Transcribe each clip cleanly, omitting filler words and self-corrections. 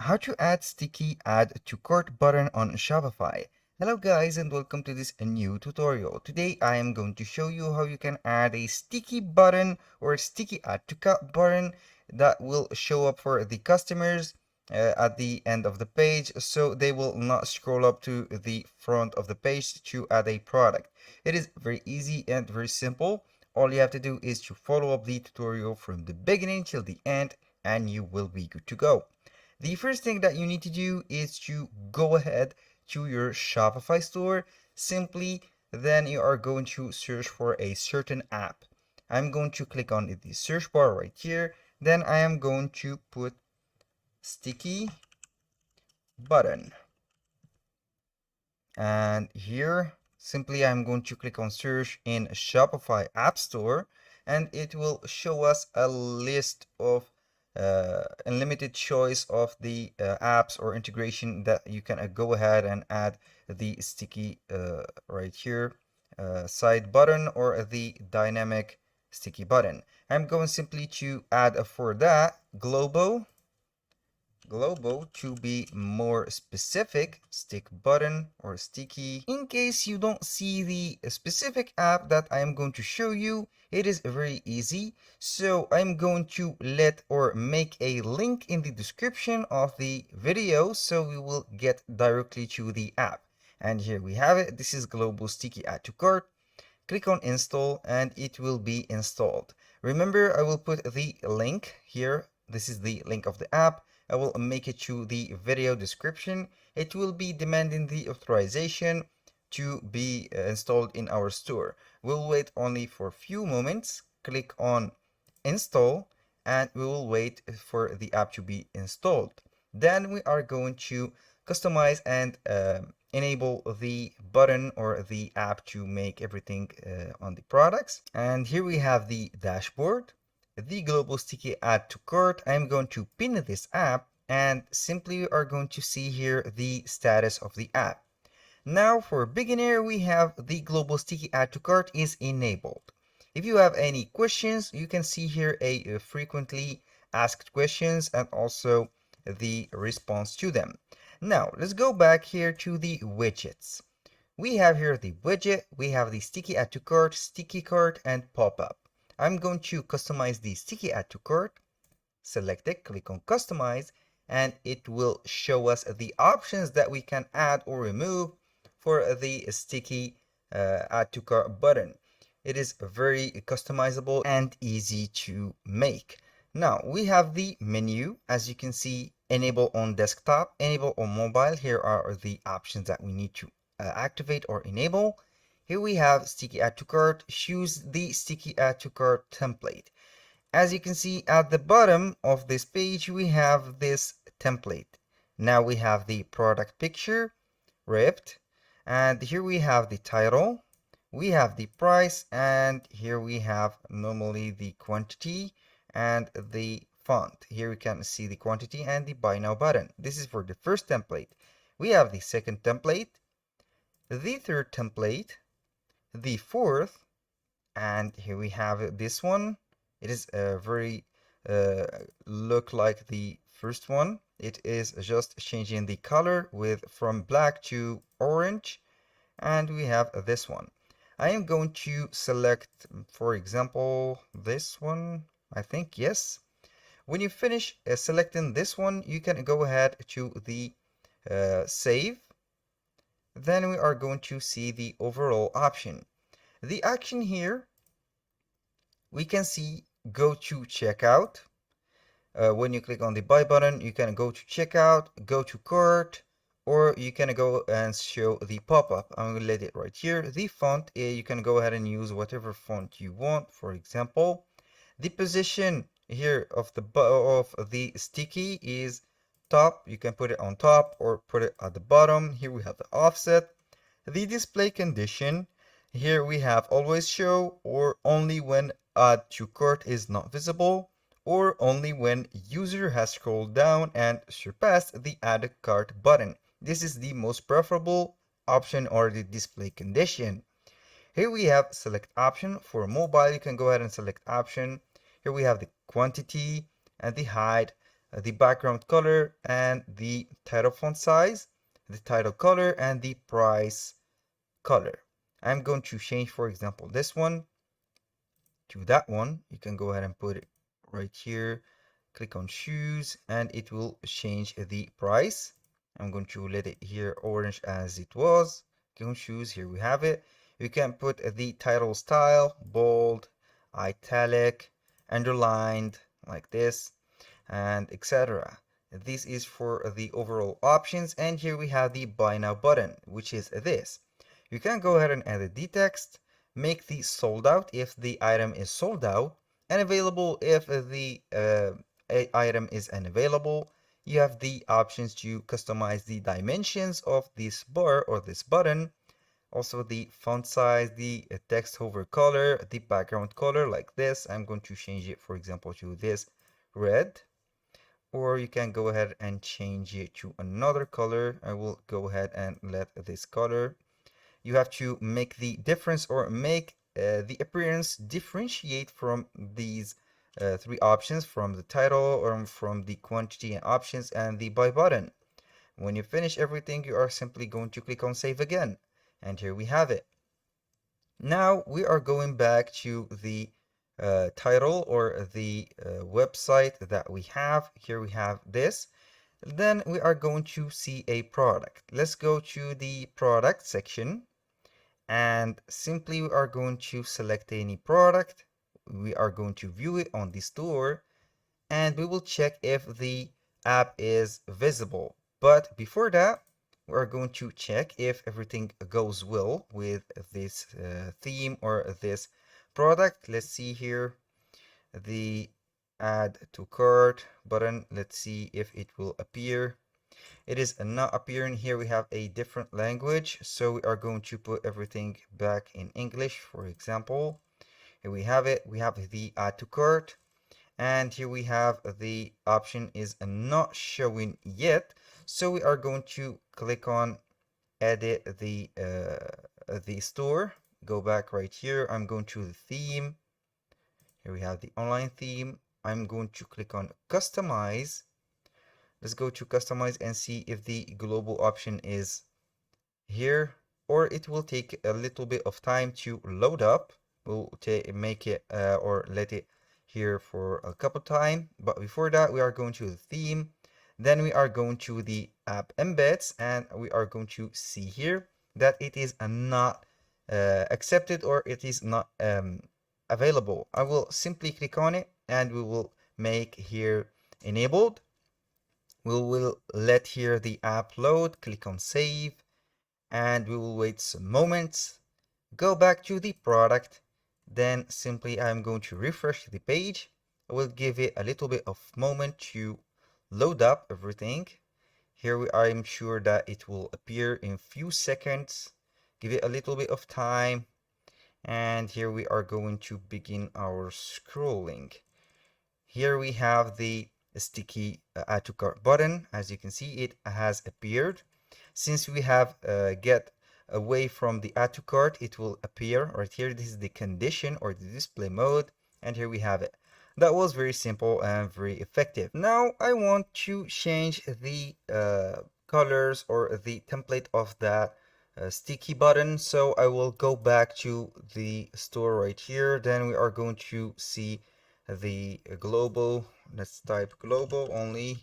How to add sticky add to cart button on Shopify. Hello guys and welcome to this new tutorial. Today I am going to show you how you can add a sticky button or a sticky add to cart button that will show up for the customers at the end of the page, so they will not scroll up to the front of the page to add a product. It is very easy and very simple. All you have to do is to follow up the tutorial from the beginning till the end and you will be good to go. The first thing that you need to do is to go ahead to your Shopify store. Simply, then you are going to search for a certain app. I'm going to click on the search bar right here. Then I am going to put sticky button. And here, simply I'm going to click on search in Shopify App Store, and it will show us a list of unlimited choice of the apps or integration that you can go ahead and add the sticky right here side button or the dynamic sticky button. I'm going simply to add for that Globo to be more specific, stick button or sticky. In case you don't see the specific app that I am going to show you, it is very easy. So I'm going to let or make a link in the description of the video so we will get directly to the app. And here we have it. This is Global Sticky Add to Cart. Click on install and it will be installed. Remember, I will put the link here. This is the link of the app. I will make it to the video description. It will be demanding the authorization to be installed in our store. We'll wait only for a few moments. Click on install and we will wait for the app to be installed. Then we are going to customize and enable the button or the app to make everything on the products. And here we have the dashboard, the global sticky add to cart. I'm going to pin this app and simply are going to see here the status of the app. Now for beginner, we have the global sticky add to cart is enabled. If you have any questions, you can see here a frequently asked questions and also the response to them. Now let's go back here to the widgets. We have here the widget, we have the sticky add to cart, sticky cart, and pop-up. I'm going to customize the sticky add to cart. Select it, click on customize, and it will show us the options that we can add or remove for the sticky add to cart button. It is very customizable and easy to make. Now we have the menu. As you can see, enable on desktop, enable on mobile. Here are the options that we need to activate or enable. Here we have sticky add to cart. Choose the sticky add to cart template. As you can see at the bottom of this page, we have this template. Now we have the product picture ripped, and here we have the title, we have the price, and here we have normally the quantity and the font. Here we can see the quantity and the buy now button. This is for the first template. We have the second template, the third template, the fourth, and here we have this one. It is very look like the first one. It is just changing the color with from black to orange, and we have this one. I am going to select, for example, this one. I think yes. When you finish selecting this one, you can go ahead to the save. Then we are going to see the overall option. The action here, we can see go to checkout. When you click on the buy button, you can go to checkout, go to cart, or you can go and show the pop-up. I'm going to let it right here. The font, you can go ahead and use whatever font you want. For example, the position here of the sticky is top. You can put it on top or put it at the bottom. Here we have the offset. The display condition. Here we have always show or only when add to cart is not visible, or only when user has scrolled down and surpassed the add cart button. This is the most preferable option or the display condition. Here we have select option. For mobile, you can go ahead and select option. Here we have the quantity and the height, the background color, and the title font size, the title color, and the price color. I'm going to change, for example, this one to that one. You can go ahead and put it right here. Click on shoes and it will change the price. I'm going to let it here orange as it was. Click on shoes, here we have it. You can put the title style, bold, italic, underlined, like this, and etc. This is for the overall options, and here we have the buy now button, which is this. You can go ahead and edit the text, make the sold out if the item is sold out, and available if the item is unavailable. You have the options to customize the dimensions of this bar or this button, also the font size, the text hover color, the background color like this. I'm going to change it, for example, to this red, or you can go ahead and change it to another color. I will go ahead and let this color. You have to make the difference or make the appearance differentiate from these three options, from the title or from the quantity and options and the buy button. When you finish everything, you are simply going to click on save again. And here we have it. Now we are going back to the title or the website that we have. Here we have this. Then we are going to see a product. Let's go to the product section and simply we are going to select any product. We are going to view it on the store and we will check if the app is visible. But before that, we are going to check if everything goes well with this theme or this product. Let's see here the add to cart button. Let's see if it will appear. It is not appearing. Here we have a different language, so we are going to put everything back in English. For example, here we have it. We have the add to cart, and here we have the option is not showing yet, so we are going to click on edit the store. Go back right here. I'm going to the theme. Here we have the online theme. I'm going to click on customize. Let's go to customize and see if the global option is here, or it will take a little bit of time to load up. We'll make it or let it here for a couple time. But before that, we are going to the theme. Then we are going to the app embeds, and we are going to see here that it is not accepted or it is not available. I will simply click on it and we will make here enabled. We will let here the app load, click on save, and we will wait some moments. Go back to the product, then simply I'm going to refresh the page. I will give it a little bit of moment to load up everything. Here I'm sure that it will appear in few seconds. Give it a little bit of time, and here we are going to begin our scrolling. Here we have the sticky add to cart button. As you can see, it has appeared. Since we have get away from the add to cart, it will appear right here. This is the condition or the display mode, and here we have it. That was very simple and very effective. Now I want to change the colors or the template of that sticky button. So I will go back to the store right here. Then we are going to see the global. Let's type global only,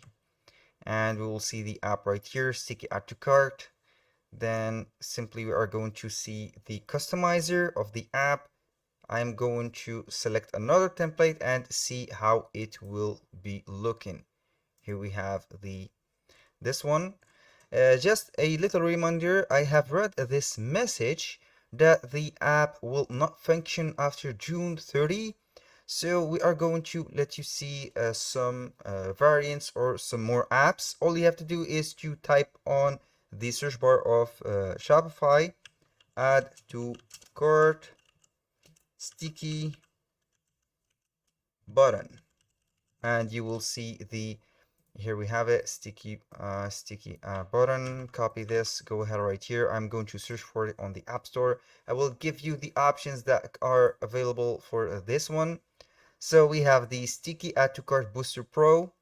and we will see the app right here, sticky add to cart. Then simply we are going to see the customizer of the app. I'm going to select another template and see how it will be looking. Here we have this one. Just a little reminder, I have read this message that the app will not function after June 30. So we are going to let you see some variants or some more apps. All you have to do is to type on the search bar of Shopify, add to cart sticky button, and you will see the here we have it, sticky button. Copy this, go ahead right here. I'm going to search for it on the App Store. I will give you the options that are available for this one. So we have the sticky add to cart booster pro.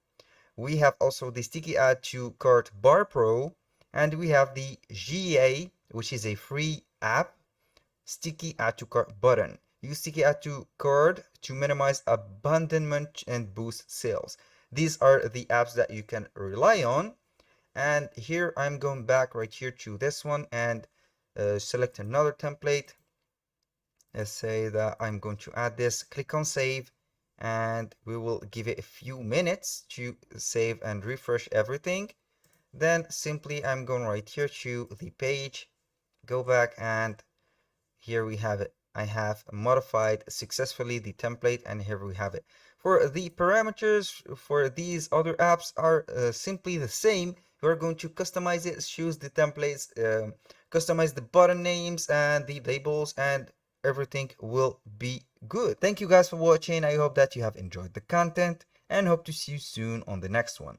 We have also the sticky add to cart bar pro, and we have the GA, which is a free app, sticky add to cart button. Use sticky add to cart to minimize abandonment and boost sales. These are the apps that you can rely on. And here I'm going back right here to this one and select another template. Let's say that I'm going to add this, click on save, and we will give it a few minutes to save and refresh everything. Then simply I'm going right here to the page, go back, and here we have it. I have modified successfully the template, and here we have it. For the parameters for these other apps are simply the same. You're going to customize it, choose the templates, customize the button names and the labels, and everything will be good. Thank you guys for watching. I hope that you have enjoyed the content and hope to see you soon on the next one.